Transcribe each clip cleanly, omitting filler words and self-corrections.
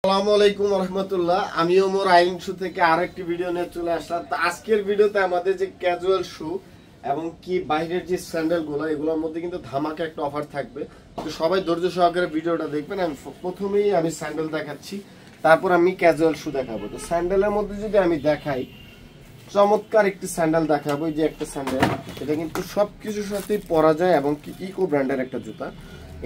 আসসালামু আলাইকুম রহমতুল্লাহ। আমি ওমর আইন শু থেকে আরেকটি ভিডিও নিয়ে চলে আসলাম। তো আজকের ভিডিওতে আমাদের যে ক্যাজুয়াল শু এবং কি বাইরের যে স্যান্ডেলগুলো, এগুলোর মধ্যে কিন্তু ধামাকা একটা অফার থাকবে। তো সবাই ধৈর্য সহকারে ভিডিওটা দেখবেন। আমি প্রথমেই স্যান্ডেল দেখাচ্ছি, তারপর আমি ক্যাজুয়াল শু দেখাবো। তো স্যান্ডেলের মধ্যে যদি আমি দেখাই, চমৎকার একটি স্যান্ডেল দেখাবো। এই যে একটা স্যান্ডেল, এটা কিন্তু সবকিছুর সাথেই পরা যায় এবং কি ইকো ব্র্যান্ডের একটা জুতা।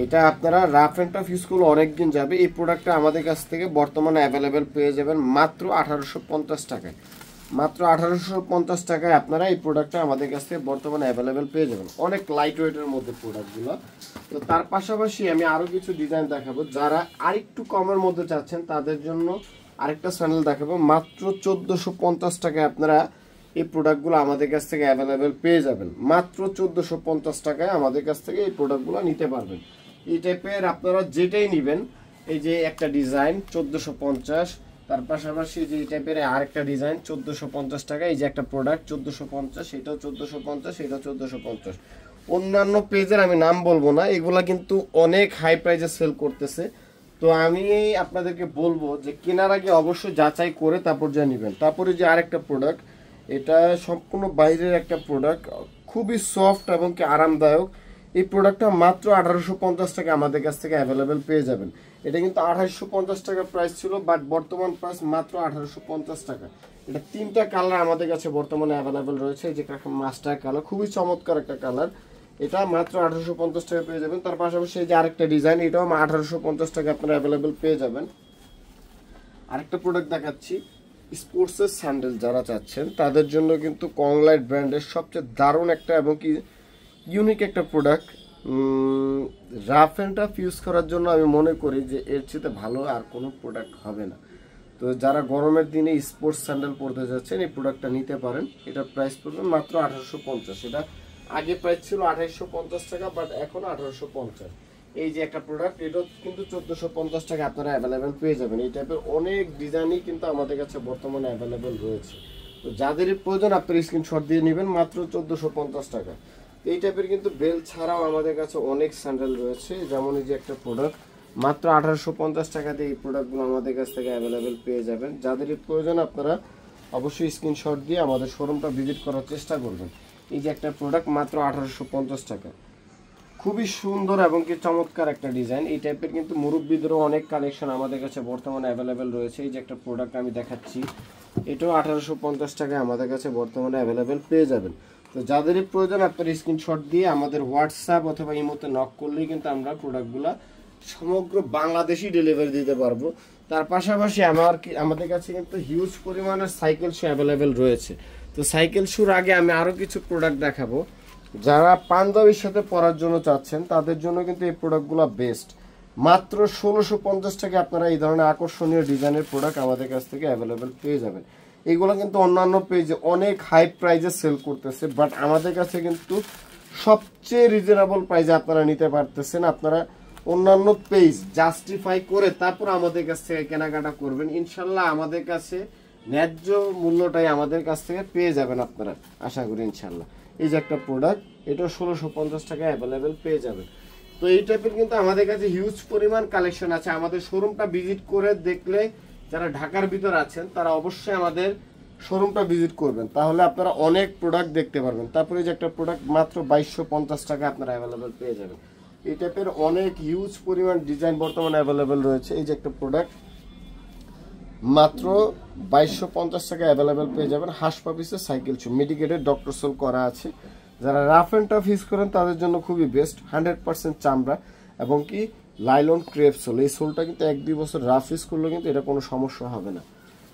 এটা আপনারা রাফ এন্ড টাফ ইউজ করলে অনেকদিন যাবে। এই প্রোডাক্টটা আমাদের কাছ থেকে বর্তমানে অ্যাভেলেবেল পেয়ে যাবেন মাত্র 1850 টাকায়। মাত্র 1850 টাকায় আপনারা এই প্রোডাক্টটা আমাদের কাছ থেকে বর্তমানে অ্যাভেলেবেল পেয়ে যাবেন। অনেক লাইট ওয়েটের মধ্যে প্রোডাক্টগুলো। তো তার পাশাপাশি আমি আরও কিছু ডিজাইন দেখাবো। যারা আরেকটু কমের মধ্যে চাচ্ছেন তাদের জন্য আরেকটা স্যান্ডেল দেখাবো। মাত্র 1450 টাকায় আপনারা এই প্রোডাক্টগুলো আমাদের কাছ থেকে অ্যাভেলেবেল পেয়ে যাবেন। মাত্র 1450 টাকায় আমাদের কাছ থেকে এই প্রোডাক্টগুলো নিতে পারবেন। এই টাইপের আপনারা যেটাই নেবেন, এই যে একটা ডিজাইন 1450, তার পাশাপাশি যে এই টাইপের আরেকটা ডিজাইন 1450 টাকা। এই যে একটা প্রোডাক্ট 1450, এটাও 1450, এটাও 1450। অন্যান্য পেজের আমি নাম বলবো না, এগুলা কিন্তু অনেক হাই প্রাইসে সেল করতেছে। তো আমি আপনাদেরকে বলবো যে কেনার আগে অবশ্যই যাচাই করে তারপর যা নেবেন। তারপরে যে আরেকটা প্রোডাক্ট, এটা সম্পূর্ণ বাইরের একটা প্রোডাক্ট, খুবই সফট এবং কি আরামদায়ক। এই প্রোডাক্টটা মাত্র 1850 টাকা আমাদের কাছ থেকে অ্যাভেলেবেল পেয়ে যাবেন। এটা কিন্তু 2850 টাকা প্রাইস ছিল, বাট বর্তমান প্রাইস মাত্র 1850 টাকা। এটা তিনটা কালার আমাদের কাছে বর্তমানে অ্যাভেলেবেল রয়েছে। এই যে মাস্টার কালার, খুবই চমৎকার একটা কালার। এটা মাত্র 1850 টাকা পেয়ে যাবেন। তার পাশাপাশি এই যে আরেকটা ডিজাইন, এটাও 1850 টাকা আপনারা অ্যাভেলেবেল পেয়ে যাবেন। আরেকটা প্রোডাক্ট দেখাচ্ছি, স্পোর্টসের স্যান্ডেল যারা চাচ্ছেন তাদের জন্য কিন্তু কংলাইট ব্র্যান্ডের সবচেয়ে দারুণ একটা এবং কি ইউনিক একটা product. Rough and tough use করার জন্য আমি মনে করি যে এর চেয়ে ভালো আর কোনো প্রোডাক্ট হবে না। তো যারা গরমের দিনে স্পোর্টস স্যান্ডেল পরতে যাচ্ছেন এই প্রোডাক্টটা নিতে পারেন। এটার প্রাইস পড়বে মাত্র 1850। এটা আগে প্রাইস ছিল 2850 টাকা, বাট এখন 1850। এই যে একটা প্রোডাক্ট, এটাও কিন্তু 1450 টাকা আপনারা অ্যাভেলেবেল পেয়ে যাবেন। এই টাইপের অনেক ডিজাইনই কিন্তু আমাদের কাছে বর্তমানে অ্যাভেলেবেল রয়েছে। তো যাদের প্রয়োজন আপনার স্ক্রিনশট দিয়ে নেবেন মাত্র 1450 টাকা। এই টাইপের কিন্তু বেল ছাড়াও আমাদের কাছে অনেক স্যান্ডেল রয়েছে। যেমন এই যে একটা প্রোডাক্ট, মাত্র 1850 টাকা দিয়ে এই প্রোডাক্টগুলো আমাদের কাছ থেকে অ্যাভেলেবেল পেয়ে যাবেন। যাদের প্রয়োজন আপনারা অবশ্যই স্ক্রিনশট দিয়ে আমাদের শোরুমটা ভিজিট করার চেষ্টা করবেন। এই যে একটা প্রোডাক্ট মাত্র 1850 টাকা, খুবই সুন্দর এবং কি চমৎকার একটা ডিজাইন। এই টাইপের কিন্তু মুরব্বীদেরও অনেক কালেকশন আমাদের কাছে বর্তমানে অ্যাভেলেবেল রয়েছে। এই যে একটা প্রোডাক্ট আমি দেখাচ্ছি, এটাও 1850 টাকায় আমাদের কাছে বর্তমানে অ্যাভেলেবেল পেয়ে যাবেন। তো যাদেরই প্রয়োজন আপনার স্ক্রিনশট দিয়ে আমাদের হোয়াটসঅ্যাপ অথবা ইমোতে নক করলেই কিন্তু আমরা প্রোডাক্টগুলো সমগ্র বাংলাদেশই ডেলিভারি দিতে পারবো। তার পাশাপাশি আমাদের কাছে কিন্তু হিউজ পরিমাণের সাইকেল শু অ্যাভেলেবেল রয়েছে। তো সাইকেল শুর আগে আমি আরও কিছু প্রোডাক্ট দেখাবো। যারা পাঞ্জাবির সাথে পরার জন্য চাচ্ছেন তাদের জন্য কিন্তু এই প্রোডাক্টগুলো বেস্ট। মাত্র 1650 টাকা আপনারা এই ধরনের আকর্ষণীয় ডিজাইনের প্রোডাক্ট আমাদের কাছ থেকে অ্যাভেলেবেল পেয়ে যাবেন। এগুলো কিন্তু অন্যান্য পেজে অনেক হাই প্রাইজে সেল করতেছে, বাট আমাদের কাছে কিন্তু সবচেয়ে রিজনেবল প্রাইজে আপনারা নিতে পারতেছেন। আপনারা অন্যান্য পেজ জাস্টিফাই করে তারপর আমাদের কাছ থেকে কেনাকাটা করবেন। ইনশাল্লাহ আমাদের কাছে ন্যায্য মূল্যটাই আমাদের কাছ থেকে পেয়ে যাবেন আপনারা, আশা করি ইনশাল্লাহ। এই যে একটা প্রোডাক্ট, এটা 1650 টাকা অ্যাভেলেবেল পেয়ে যাবেন। তো এই টাইপের কিন্তু আমাদের কাছে হিউজ পরিমাণ কালেকশন আছে। আমাদের শোরুমটা ভিজিট করে দেখলে, যারা ঢাকার ভিতর আছেন তারা অবশ্যই আমাদের শোরুমটা ভিজিট করবেন, তাহলে আপনারা অনেক প্রোডাক্ট দেখতে পারবেন। তারপরে যে একটা প্রোডাক্ট মাত্র 2250 টাকা আপনারা অ্যাভেলেবেল পেয়ে যাবেন। এই টাইপের অনেক হিউজ পরিমাণ ডিজাইন বর্তমানে অ্যাভেলেবেল রয়েছে। এই যে একটা প্রোডাক্ট মাত্র 2250 টাকা অ্যাভেলেবেল পেয়ে যাবেন। হাঁস পাপিসের সাইকেল শু, মেডিকেটেড ডক্টর সোল করা আছে। যারা রাফ অ্যান্ড টাফ ইউজ করেন তাদের জন্য খুবই বেস্ট। 100% চামড়া এবং কি লাইলন ক্রেপ সোল। এই সোলটা কিন্তু 1-2 বছর রাফ ইউজ করলেও কিন্তু এটা কোনো সমস্যা হবে না।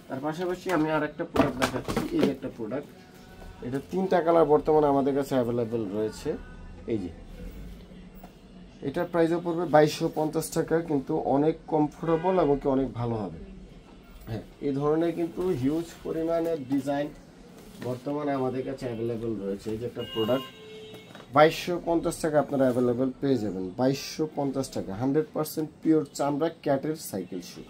তার পাশাপাশি আমি আর একটা প্রোডাক্ট দেখাচ্ছি। এই যে একটা প্রোডাক্ট, এটা 3টা কালার বর্তমানে আমাদের কাছে অ্যাভেলেবেল রয়েছে। এই যে এটার প্রাইসও পড়বে 2250 টাকা, কিন্তু অনেক কমফোর্টেবল এবং কি অনেক ভালো হবে। হ্যাঁ, এই ধরনের কিন্তু হিউজ পরিমাণের ডিজাইন বর্তমানে আমাদের কাছে অ্যাভেলেবেল রয়েছে। এই যে একটা প্রোডাক্ট 2250 টাকা আপনারা অ্যাভেলেবেল পেয়ে যাবেন। 2250 টাকা 100% পিওর চামড়া ক্যাটের সাইকেল শু।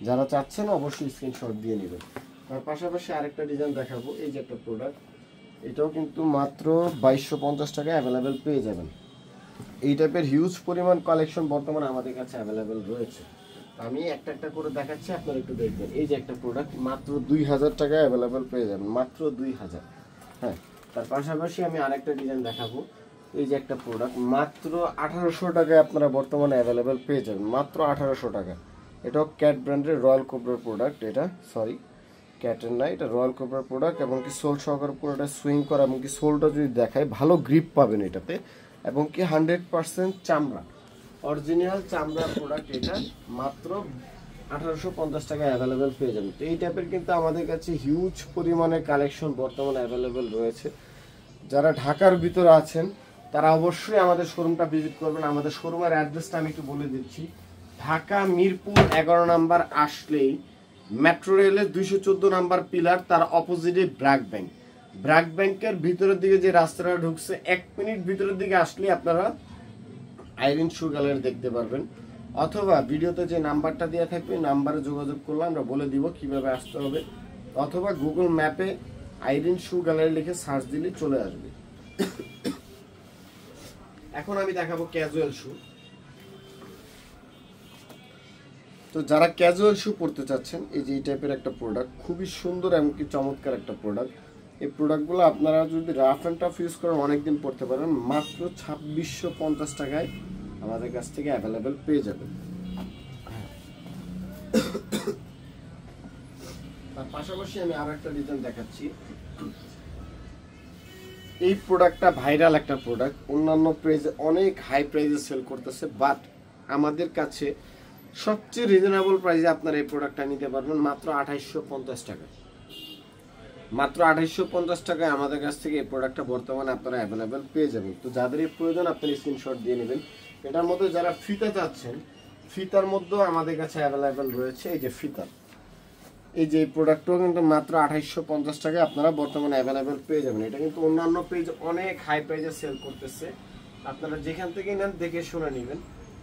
যারা চাচ্ছেন অবশ্যই স্ক্রিনশট দিয়ে নেবেন। তার পাশাপাশি আরেকটা ডিজাইন দেখাবো। এই যে একটা প্রোডাক্ট, এটাও কিন্তু মাত্র 2250 টাকা অ্যাভেলেবেল পেয়ে যাবেন। এই টাইপের হিউজ পরিমাণ কালেকশন বর্তমানে আমাদের কাছে অ্যাভেলেবেল রয়েছে। আমি একটা একটা করে দেখাচ্ছি, আপনারা একটু দেখবেন। এই যে একটা প্রোডাক্ট মাত্র 2000 টাকায় অ্যাভেলেবেল পেয়ে যাবেন, মাত্র 2000। হ্যাঁ, তার পাশাপাশি আমি আরেকটা ডিজাইন দেখাবো। এই যে একটা প্রোডাক্ট মাত্র 1800 টাকায় আপনারা বর্তমানে অ্যাভেলেবেল পেয়ে যাবেন, মাত্র 1800 টাকা। এটাও ক্যাট ব্র্যান্ডের রয়্যাল কোবরার প্রোডাক্ট, এটা সরি ক্যাটের না, এটা রয়্যাল কোবরার প্রোডাক্ট। এবং কি সোল সহকারে পুরোটা সুইং করা, এবং কি সোলটা যদি দেখায় ভালো গ্রিপ পাবেন এটাতে, এবং কি 100% চামড়া, অরিজিনাল চামড়ার প্রোডাক্ট। এটা মাত্র 1850 টাকায় অ্যাভেলেবেল পেয়ে যাবেন। তো এই টাইপের কিন্তু আমাদের কাছে হিউজ পরিমাণে কালেকশন বর্তমানে অ্যাভেলেবেল রয়েছে। যারা ঢাকার ভিতরে আছেন তারা অবশ্যই আমাদের শোরুমটা ভিজিট করবেন। আমাদের শোরুমের অ্যাড্রেসটা আমি একটু বলে দিচ্ছি। ঢাকা মিরপুর 11 নাম্বার আসলেই মেট্রো রেলের 214 নাম্বার পিলার, তার অপোজিটে ব্র্যাক ব্যাংক। ব্র্যাক ব্যাংকের ভিতরের দিকে যে রাস্তাটা ঢুকছে, 1 মিনিট ভিতরের দিকে আসলে আপনারা আইরিন শু গ্যালারি দেখতে পারবেন। অথবা ভিডিওতে যে নাম্বারটা দেওয়া থাকবে নাম্বারে যোগাযোগ করলে আমরা বলে দিব কিভাবে আসতে হবে। অথবা গুগল ম্যাপে আইরিন শু গ্যালারি লিখে সার্চ দিলে চলে আসবে। এখন আমি দেখাবো ক্যাজুয়াল শু। তো যারা ক্যাজুয়াল শু পরতে চাচ্ছেন, এই যে এই টাইপের একটা প্রোডাক্ট, খুবই সুন্দর এবং কি চমৎকার একটা প্রোডাক্ট। এই প্রোডাক্টগুলো আপনারা যদি রাফ অ্যান্ড টাফ ইউজ করেন অনেকদিন পরতে পারেন, মাত্র 2650 টাকায় আমাদের কাছ থেকে অ্যাভেলেবেল পেয়ে যাবেন। তার পাশাপাশি আমি আরো একটা ডিজাইন দেখাচ্ছি। এই প্রোডাক্টটা ভাইরাল একটা প্রোডাক্ট, অন্যান্য প্রাইসে অনেক হাই প্রাইসে সেল করতেছে, বাট আমাদের কাছে সবচেয়ে রিজনেবল প্রাইসে আপনারা এই প্রোডাক্টটা নিতে পারবেন মাত্র 2850 টাকা। মাত্র 2850 টাকায় আমাদের কাছ থেকে এই প্রোডাক্টটা বর্তমানে আপনারা অ্যাভেলেবেল পেয়ে যাবেন। তো যাদের এই প্রয়োজন আপনারা স্ক্রিনশট দিয়ে নেবেন। এটার মধ্যে যারা ফিতা চাচ্ছেন, ফিতার মধ্যেও আমাদের কাছে অ্যাভেলেবেল রয়েছে। এই যে ফিতা, এই যে প্রোডাক্টটাও কিন্তু মাত্র 2850 টাকায় আপনারা বর্তমানে অ্যাভেলেবেল পেয়ে যাবেন। এটা কিন্তু অন্যান্য পেজ অনেক হাই প্রাইসে সেল করতেছে, আপনারা যেখান থেকে নেন দেখে শুনে নেবেন।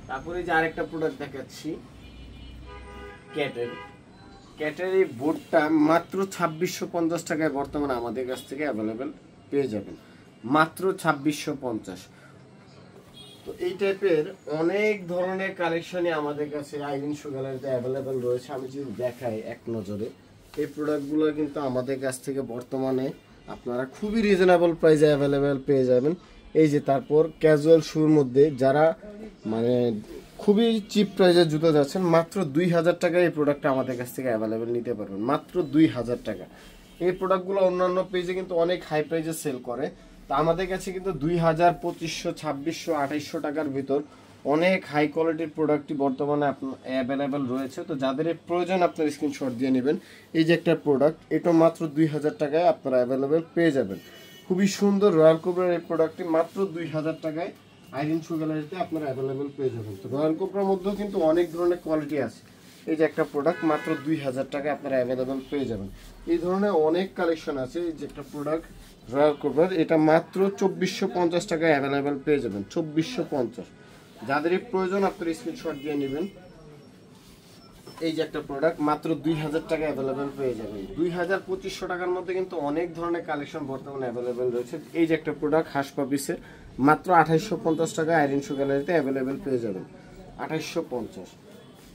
তারপরে যে আরেকটা প্রোডাক্ট দেখাচ্ছি, ক্যাটের এই বোর্ডটা মাত্র 2650 টাকায় বর্তমানে আমাদের কাছ থেকে অ্যাভেলেবেল পেয়ে যাবেন, মাত্র 2650। তো এই টাইপের অনেক ধরনের কালেকশনই আমাদের কাছে আইরিন শু গ্যালারিতে অ্যাভেলেবেল রয়েছে। আমি যদি দেখাই এক নজরে, এই প্রোডাক্টগুলো কিন্তু আমাদের কাছ থেকে বর্তমানে আপনারা খুবই রিজনেবল প্রাইসে অ্যাভেলেবেল পেয়ে যাবেন। এই যে তারপর ক্যাজুয়াল শুর মধ্যে যারা মানে খুবই চিপ প্রাইসে জুতো যাচ্ছেন, মাত্র 2000 টাকায় এই প্রোডাক্টটা আমাদের কাছ থেকে অ্যাভেলেবেল নিতে পারবেন, মাত্র 2000 টাকা। এই প্রোডাক্টগুলো অন্যান্য পেজে কিন্তু অনেক হাই প্রাইসে সেল করে, তা আমাদের কাছে কিন্তু 2000, 2500, 2600, 2800 টাকার ভিতর অনেক হাই কোয়ালিটির প্রোডাক্টই বর্তমানে অ্যাভেলেবেল রয়েছে। তো যাদের এই প্রয়োজন আপনার স্ক্রিনশট দিয়ে নেবেন। এই যে একটা প্রোডাক্ট, এটা মাত্র 2000 টাকায় আপনারা অ্যাভেলেবেল পেয়ে যাবেন। খুবই সুন্দর রয়্যাল কোবরার এই প্রোডাক্টটি মাত্র 2000 টাকায় আইরিন শু গ্যালারিতে আপনারা অ্যাভেলেবেল পেয়ে যাবেন। তো রয়্যাল কোবরার মধ্যেও কিন্তু অনেক ধরনের কোয়ালিটি আছে। এই যে একটা প্রোডাক্ট মাত্র 2000 টাকায় আপনারা অ্যাভেলেবেল পেয়ে যাবেন। এই ধরনের অনেক কালেকশন আছে। এই যে একটা প্রোডাক্ট রয়্যাল কোবরার, এটা মাত্র 2450 টাকায় অ্যাভেলেবেল পেয়ে যাবেন, 2450। যাদের এই প্রয়োজন আপনারা স্ক্রিনশট দিয়ে নেবেন। এই যে একটা প্রোডাক্ট মাত্র 2000 টাকা অ্যাভেলেবেল পেয়ে যাবেন। 2000-2500 টাকার মধ্যে কিন্তু অনেক ধরনের কালেকশন বর্তমানে অ্যাভেলেবেল রয়েছে। এই যে একটা প্রোডাক্ট হাঁস পাপিসের, মাত্র 2850 টাকা আইরিন শু গ্যালারিতে অ্যাভেলেবেল পেয়ে যাবেন, 2850।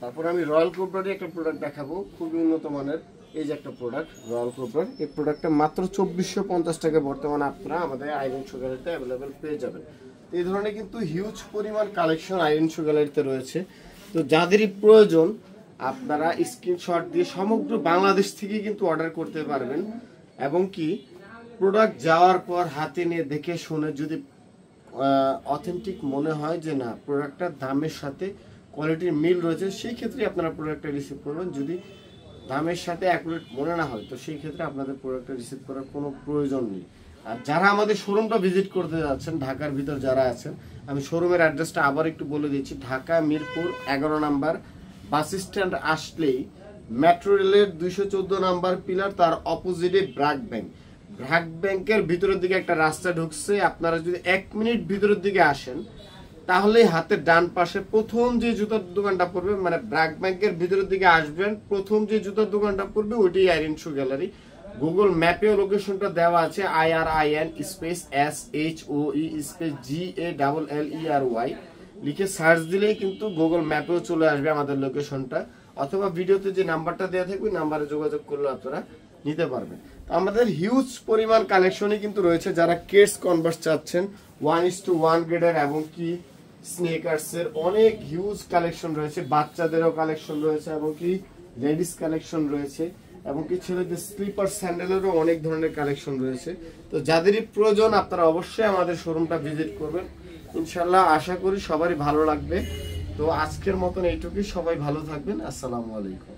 তারপর আমি রয়্যাল কোবরারই একটা প্রোডাক্ট দেখাবো, খুবই উন্নত মানের। এই যে একটা প্রোডাক্ট রয়্যাল কোবরার, এই প্রোডাক্টটা মাত্র 2450 টাকা বর্তমানে আপনারা আমাদের আইরিন শু গ্যালারিতে অ্যাভেলেবেল পেয়ে যাবেন। এই ধরনের কিন্তু হিউজ পরিমাণ কালেকশন আইরিন শু গ্যালারিতে রয়েছে। তো যাদেরই প্রয়োজন আপনারা স্ক্রিনশট দিয়ে সমগ্র বাংলাদেশ থেকে কিন্তু অর্ডার করতে পারবেন। এবং কি প্রোডাক্ট যাওয়ার পর হাতে নিয়ে দেখে শুনে যদি অথেন্টিক মনে হয় যে না প্রোডাক্টটার দামের সাথে কোয়ালিটির মিল রয়েছে, সেই ক্ষেত্রে আপনারা প্রোডাক্টটা রিসিভ করবেন। যদি দামের সাথে অ্যাকুরেট মনে না হয়, তো সেই ক্ষেত্রে আপনাদের প্রোডাক্টটা রিসিভ করার কোনো প্রয়োজন নেই। আর যারা আমাদের শোরুমটা ভিজিট করতে যাচ্ছেন, ঢাকার ভিতর যারা আছেন, আমি শোরুমের অ্যাড্রেসটা আবার একটু বলে দিচ্ছি। Dhaka Mirpur 11 number bus stand আসলেই মেট্রো রেলের 214 নাম্বার পিলার, তার অপোজিটে ব্র্যাক ব্যাংক। ব্র্যাক ব্যাংকের ভিতরের দিকে একটা রাস্তা ঢুকছে। আপনারা যদি 1 মিনিট ভিতরের দিকে আসেন, তাহলে হাতের ডান পাশে প্রথম যে জুতার দোকানটা পড়বে, মানে ব্র্যাক ব্যাংকের ভিতরের দিকে আসবেন, প্রথম যে জুতার দোকানটা পড়বে ওইটাই আইরিন শু গ্যালারি। গুগল ম্যাপেও লোকেশনটা দেওয়া আছে, IRIN space SHOE space GALLERY। লিখে সার্চ দিলেই কিন্তু গুগল ম্যাপেও চলে আসবে আমাদের লোকেশনটা, অথবা ভিডিওতে যে নাম্বারটা দেওয়া থাকবে নাম্বারে যোগাযোগ করলে আপনারা নিতে পারবেন। আমাদের হিউজ পরিমাণ কালেকশনই কিন্তু রয়েছে। যারা কেডস কনভার্স চাচ্ছেন 1:1 গ্রেডের এবং কি স্নেকার্সের অনেক হিউজ কালেকশন রয়েছে, বাচ্চাদেরও কালেকশন রয়েছে এবং কি লেডিস কালেকশন রয়েছে এবং কি ছেলেদের স্লিপার স্যান্ডেলেরও অনেক ধরনের কালেকশন রয়েছে। তো যাদেরই প্রয়োজন আপনারা অবশ্যই আমাদের শোরুমটা ভিজিট করবেন, ইনশাল্লাহ আশা করি সবারই ভালো লাগবে। তো আজকের মতন এইটুকুই, সবাই ভালো থাকবেন, আসসালামু আলাইকুম।